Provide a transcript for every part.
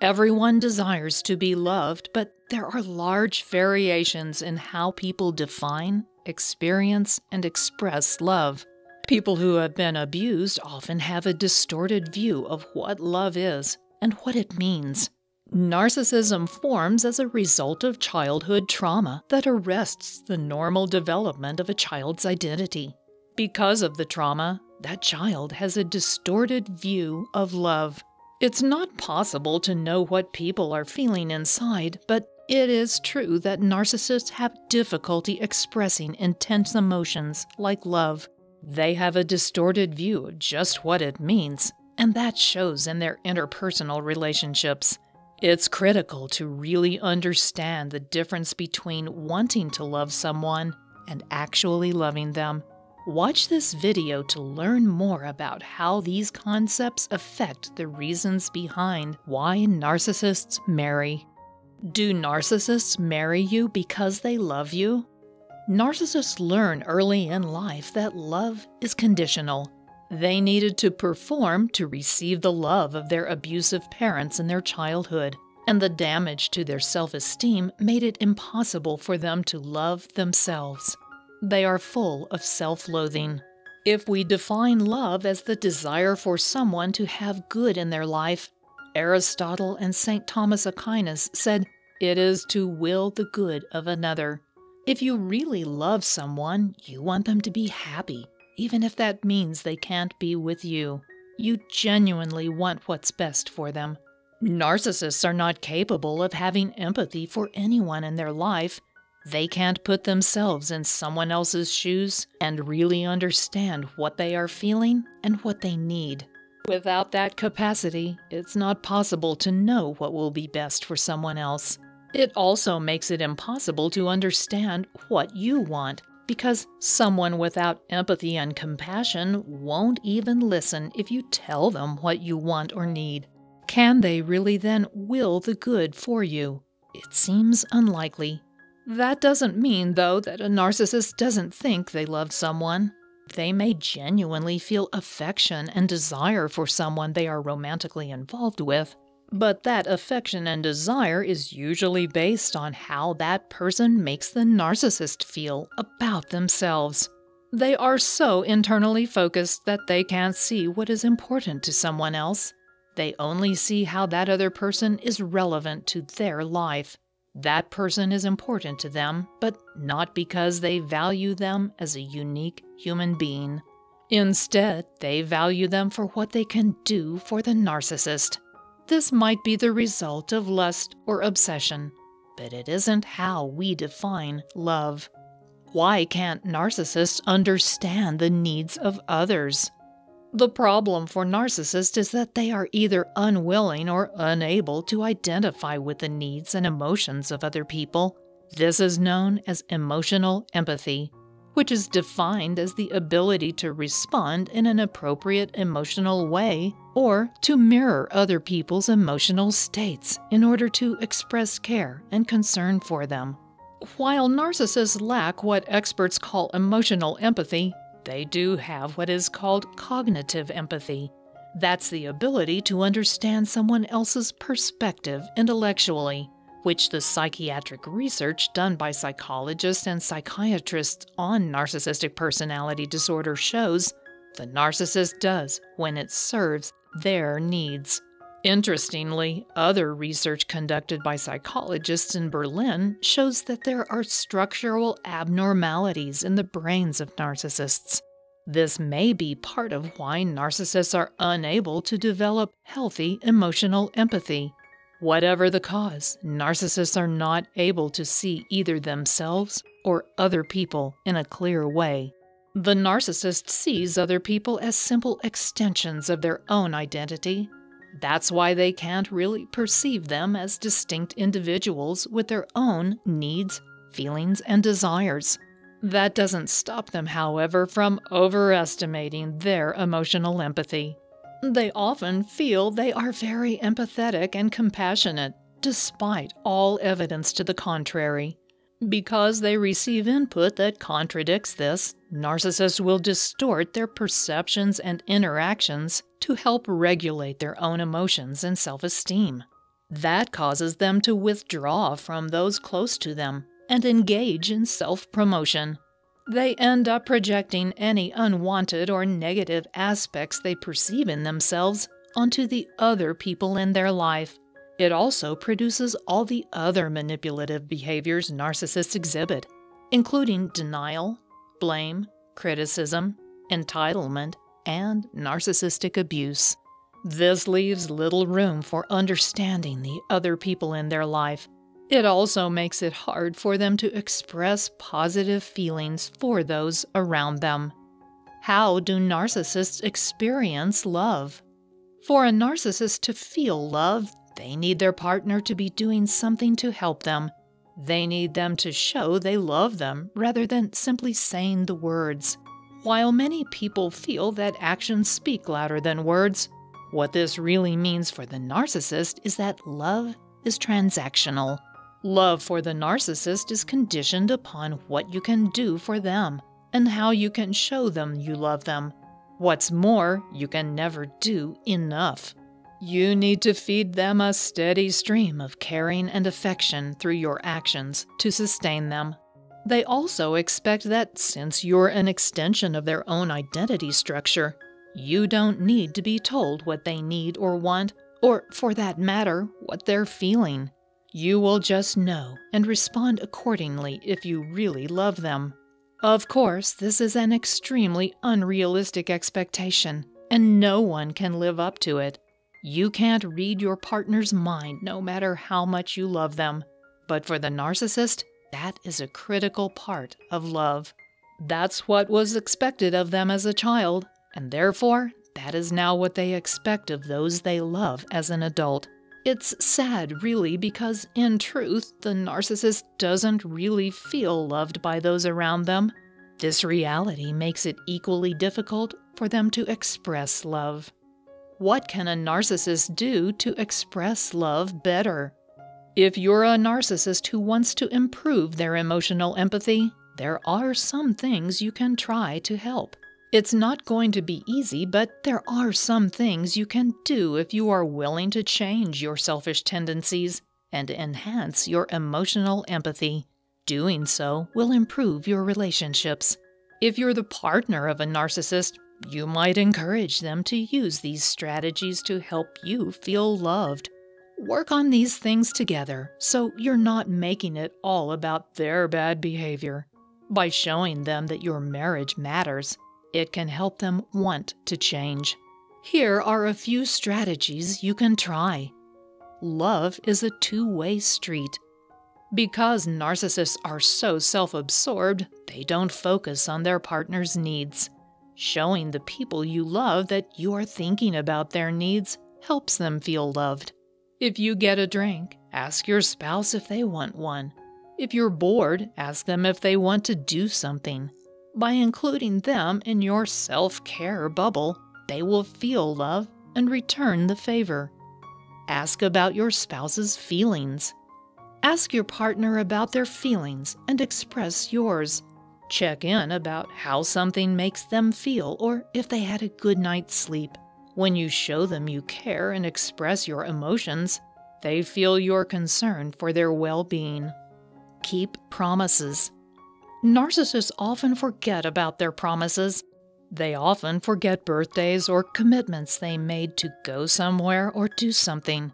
Everyone desires to be loved, but there are large variations in how people define, experience, and express love. People who have been abused often have a distorted view of what love is and what it means. Narcissism forms as a result of childhood trauma that arrests the normal development of a child's identity. Because of the trauma, that child has a distorted view of love. It's not possible to know what people are feeling inside, but it is true that narcissists have difficulty expressing intense emotions like love. They have a distorted view of just what it means, and that shows in their interpersonal relationships. It's critical to really understand the difference between wanting to love someone and actually loving them. Watch this video to learn more about how these concepts affect the reasons behind why narcissists marry. Do narcissists marry you because they love you? Narcissists learn early in life that love is conditional. They needed to perform to receive the love of their abusive parents in their childhood, and the damage to their self-esteem made it impossible for them to love themselves. They are full of self-loathing. If we define love as the desire for someone to have good in their life, Aristotle and St. Thomas Aquinas said, "It is to will the good of another." If you really love someone, you want them to be happy, even if that means they can't be with you. You genuinely want what's best for them. Narcissists are not capable of having empathy for anyone in their life. They can't put themselves in someone else's shoes and really understand what they are feeling and what they need. Without that capacity, it's not possible to know what will be best for someone else. It also makes it impossible to understand what you want, because someone without empathy and compassion won't even listen if you tell them what you want or need. Can they really then will the good for you? It seems unlikely. That doesn't mean, though, that a narcissist doesn't think they love someone. They may genuinely feel affection and desire for someone they are romantically involved with, but that affection and desire is usually based on how that person makes the narcissist feel about themselves. They are so internally focused that they can't see what is important to someone else. They only see how that other person is relevant to their life. That person is important to them, but not because they value them as a unique human being. Instead, they value them for what they can do for the narcissist. This might be the result of lust or obsession, but it isn't how we define love. Why can't narcissists understand the needs of others? The problem for narcissists is that they are either unwilling or unable to identify with the needs and emotions of other people. This is known as emotional empathy, which is defined as the ability to respond in an appropriate emotional way or to mirror other people's emotional states in order to express care and concern for them. While narcissists lack what experts call emotional empathy, they do have what is called cognitive empathy. That's the ability to understand someone else's perspective intellectually, which the psychiatric research done by psychologists and psychiatrists on narcissistic personality disorder shows the narcissist does when it serves their needs. Interestingly, other research conducted by psychologists in Berlin shows that there are structural abnormalities in the brains of narcissists. This may be part of why narcissists are unable to develop healthy emotional empathy. Whatever the cause, narcissists are not able to see either themselves or other people in a clear way. The narcissist sees other people as simple extensions of their own identity. That's why they can't really perceive them as distinct individuals with their own needs, feelings, and desires. That doesn't stop them, however, from overestimating their emotional empathy. They often feel they are very empathetic and compassionate, despite all evidence to the contrary. Because they receive input that contradicts this, narcissists will distort their perceptions and interactions to help regulate their own emotions and self-esteem. That causes them to withdraw from those close to them and engage in self-promotion. They end up projecting any unwanted or negative aspects they perceive in themselves onto the other people in their life. It also produces all the other manipulative behaviors narcissists exhibit, including denial, blame, criticism, entitlement, and narcissistic abuse. This leaves little room for understanding the other people in their life. It also makes it hard for them to express positive feelings for those around them. How do narcissists experience love? For a narcissist to feel love, they need their partner to be doing something to help them. They need them to show they love them rather than simply saying the words. While many people feel that actions speak louder than words, what this really means for the narcissist is that love is transactional. Love for the narcissist is conditioned upon what you can do for them and how you can show them you love them. What's more, you can never do enough. You need to feed them a steady stream of caring and affection through your actions to sustain them. They also expect that since you're an extension of their own identity structure, you don't need to be told what they need or want, or for that matter, what they're feeling. You will just know and respond accordingly if you really love them. Of course, this is an extremely unrealistic expectation, and no one can live up to it. You can't read your partner's mind no matter how much you love them. But for the narcissist, that is a critical part of love. That's what was expected of them as a child, and therefore, that is now what they expect of those they love as an adult. It's sad, really, because in truth, the narcissist doesn't really feel loved by those around them. This reality makes it equally difficult for them to express love. What can a narcissist do to express love better? If you're a narcissist who wants to improve their emotional empathy, there are some things you can try to help. It's not going to be easy, but there are some things you can do if you are willing to change your selfish tendencies and enhance your emotional empathy. Doing so will improve your relationships. If you're the partner of a narcissist, you might encourage them to use these strategies to help you feel loved. Work on these things together so you're not making it all about their bad behavior. By showing them that your marriage matters, it can help them want to change. Here are a few strategies you can try. Love is a two-way street. Because narcissists are so self-absorbed, they don't focus on their partner's needs. Showing the people you love that you are thinking about their needs helps them feel loved. If you get a drink, ask your spouse if they want one. If you're bored, ask them if they want to do something. By including them in your self-care bubble, they will feel love and return the favor. Ask about your spouse's feelings. Ask your partner about their feelings and express yours. Check in about how something makes them feel or if they had a good night's sleep. When you show them you care and express your emotions, they feel your concern for their well-being. Keep promises. Narcissists often forget about their promises. They often forget birthdays or commitments they made to go somewhere or do something.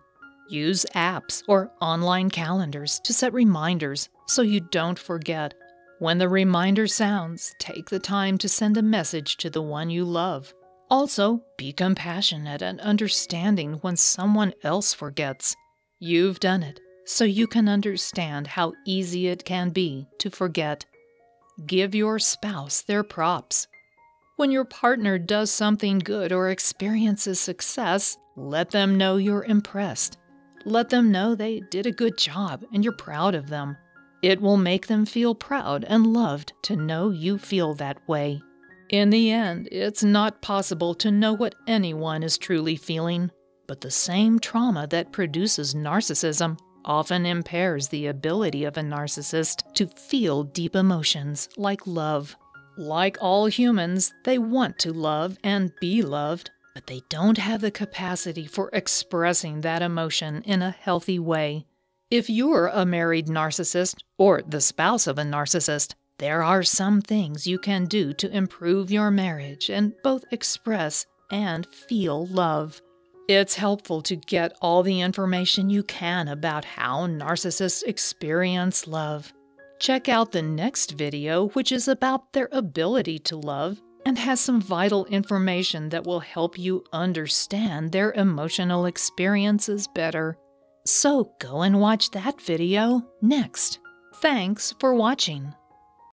Use apps or online calendars to set reminders so you don't forget. When the reminder sounds, take the time to send a message to the one you love. Also, be compassionate and understanding when someone else forgets. You've done it, so you can understand how easy it can be to forget. Give your spouse their props. When your partner does something good or experiences success, let them know you're impressed. Let them know they did a good job and you're proud of them. It will make them feel proud and loved to know you feel that way. In the end, it's not possible to know what anyone is truly feeling, but the same trauma that produces narcissism often impairs the ability of a narcissist to feel deep emotions like love. Like all humans, they want to love and be loved, but they don't have the capacity for expressing that emotion in a healthy way. If you're a married narcissist or the spouse of a narcissist, there are some things you can do to improve your marriage and both express and feel love. It's helpful to get all the information you can about how narcissists experience love. Check out the next video, which is about their ability to love and has some vital information that will help you understand their emotional experiences better. So go and watch that video next. Thanks for watching.